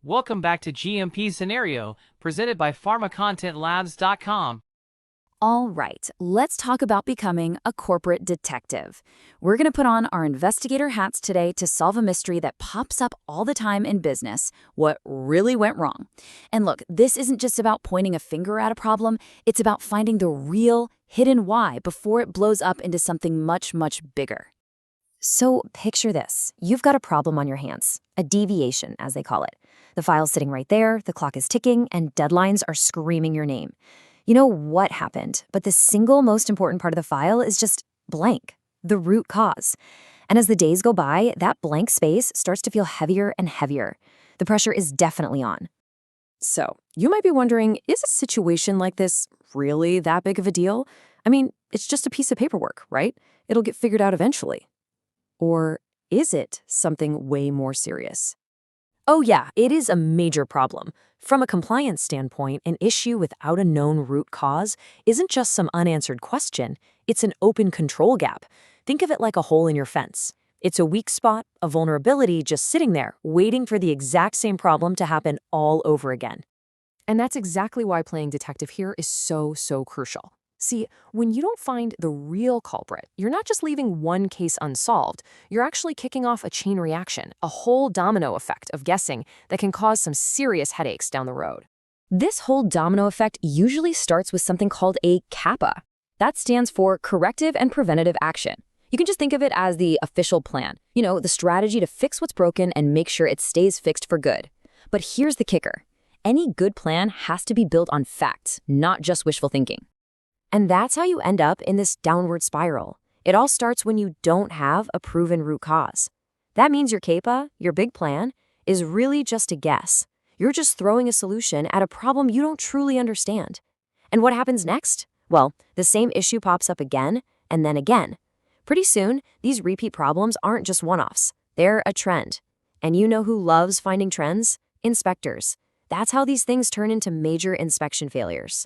Welcome back to GMP Scenario, presented by PharmaContentLabs.com. All right, let's talk about becoming a corporate detective. We're going to put on our investigator hats today to solve a mystery that pops up all the time in business: what really went wrong. And look, this isn't just about pointing a finger at a problem, it's about finding the real, hidden why before it blows up into something much, much bigger. So picture this. You've got a problem on your hands, a deviation, as they call it. The file's sitting right there, the clock is ticking, and deadlines are screaming your name. You know what happened, but the single most important part of the file is just blank, the root cause. And as the days go by, that blank space starts to feel heavier and heavier. The pressure is definitely on. So, you might be wondering, is a situation like this really that big of a deal? I mean, it's just a piece of paperwork, right? It'll get figured out eventually. Or is it something way more serious? Oh yeah, it is a major problem. From a compliance standpoint, an issue without a known root cause isn't just some unanswered question, it's an open control gap. Think of it like a hole in your fence. It's a weak spot, a vulnerability just sitting there, waiting for the exact same problem to happen all over again. And that's exactly why playing detective here is so crucial. See, when you don't find the real culprit, you're not just leaving one case unsolved, you're actually kicking off a chain reaction, a whole domino effect of guessing that can cause some serious headaches down the road. This whole domino effect usually starts with something called a CAPA. That stands for Corrective and Preventative Action. You can just think of it as the official plan, the strategy to fix what's broken and make sure it stays fixed for good. But here's the kicker. Any good plan has to be built on facts, not just wishful thinking. And that's how you end up in this downward spiral. It all starts when you don't have a proven root cause. That means your CAPA, your big plan, is really just a guess. You're just throwing a solution at a problem you don't truly understand. And what happens next? Well, the same issue pops up again and then again. Pretty soon, these repeat problems aren't just one-offs. They're a trend. And you know who loves finding trends? Inspectors. That's how these things turn into major inspection failures.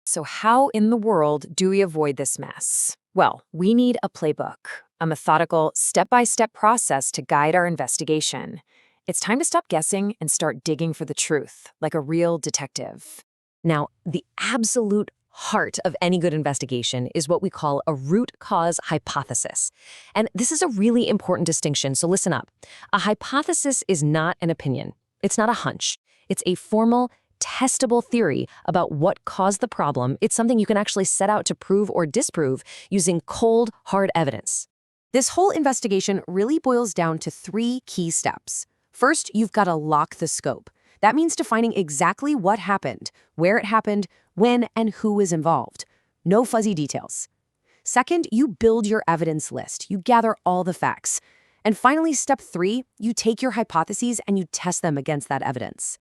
So how in the world do we avoid this mess? Well, we need a playbook, a methodical, step-by-step process to guide our investigation. It's time to stop guessing and start digging for the truth, like a real detective. Now, the absolute heart of any good investigation is what we call a root cause hypothesis. And this is a really important distinction, so listen up. A hypothesis is not an opinion. It's not a hunch. It's a formal, testable theory about what caused the problem. It's something you can actually set out to prove or disprove using cold, hard evidence. This whole investigation really boils down to 3 key steps. First, you've got to lock the scope. That means defining exactly what happened, where it happened, when, and who is involved. No fuzzy details. Second, you build your evidence list. You gather all the facts. And finally, step 3, you take your hypotheses and you test them against that evidence.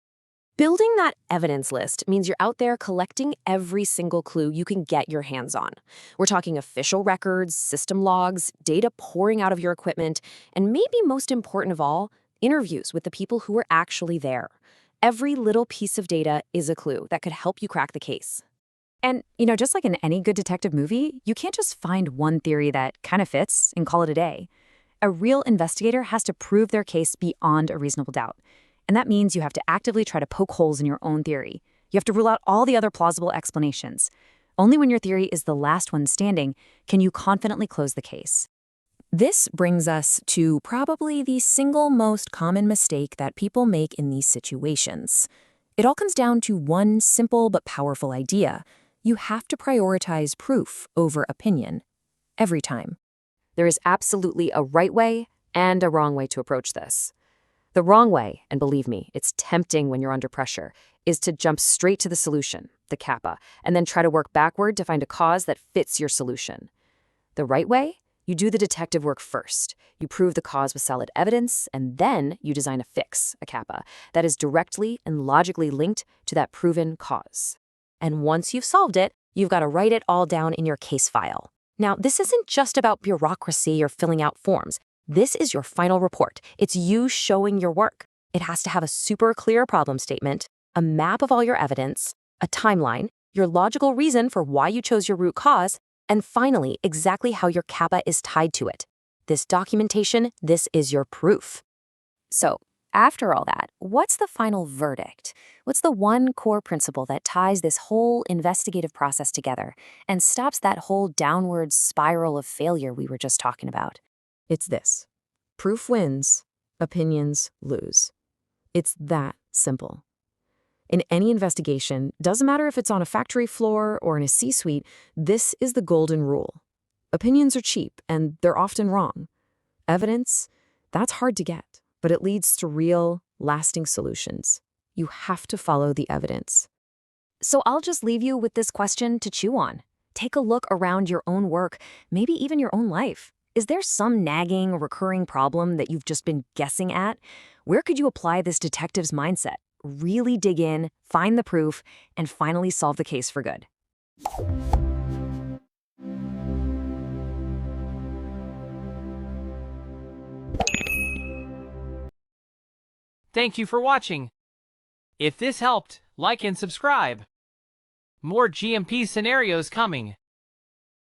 Building that evidence list means you're out there collecting every single clue you can get your hands on. We're talking official records, system logs, data pouring out of your equipment, and maybe most important of all, interviews with the people who were actually there. Every little piece of data is a clue that could help you crack the case. And, just like in any good detective movie, you can't just find one theory that kind of fits and call it a day. A real investigator has to prove their case beyond a reasonable doubt. And that means you have to actively try to poke holes in your own theory. You have to rule out all the other plausible explanations. Only when your theory is the last one standing can you confidently close the case. This brings us to probably the single most common mistake that people make in these situations. It all comes down to one simple but powerful idea. You have to prioritize proof over opinion. Every time. There is absolutely a right way and a wrong way to approach this. The wrong way, and believe me, it's tempting when you're under pressure, is to jump straight to the solution, the CAPA, and then try to work backward to find a cause that fits your solution. The right way? You do the detective work first. You prove the cause with solid evidence, and then you design a fix, a CAPA, that is directly and logically linked to that proven cause. And once you've solved it, you've got to write it all down in your case file. Now, this isn't just about bureaucracy or filling out forms. This is your final report. It's you showing your work. It has to have a super clear problem statement, a map of all your evidence, a timeline, your logical reason for why you chose your root cause, and finally, exactly how your CAPA is tied to it. This documentation, this is your proof. So, after all that, what's the final verdict? What's the one core principle that ties this whole investigative process together and stops that whole downward spiral of failure we were just talking about? It's this: proof wins, opinions lose. It's that simple. In any investigation, doesn't matter if it's on a factory floor or in a C-suite, this is the golden rule. Opinions are cheap, and they're often wrong. Evidence, that's hard to get, but it leads to real, lasting solutions. You have to follow the evidence. So I'll just leave you with this question to chew on. Take a look around your own work, maybe even your own life. Is there some nagging, recurring problem that you've just been guessing at? Where could you apply this detective's mindset? Really dig in, find the proof, and finally solve the case for good. Thank you for watching. If this helped, like and subscribe. More GMP scenarios coming.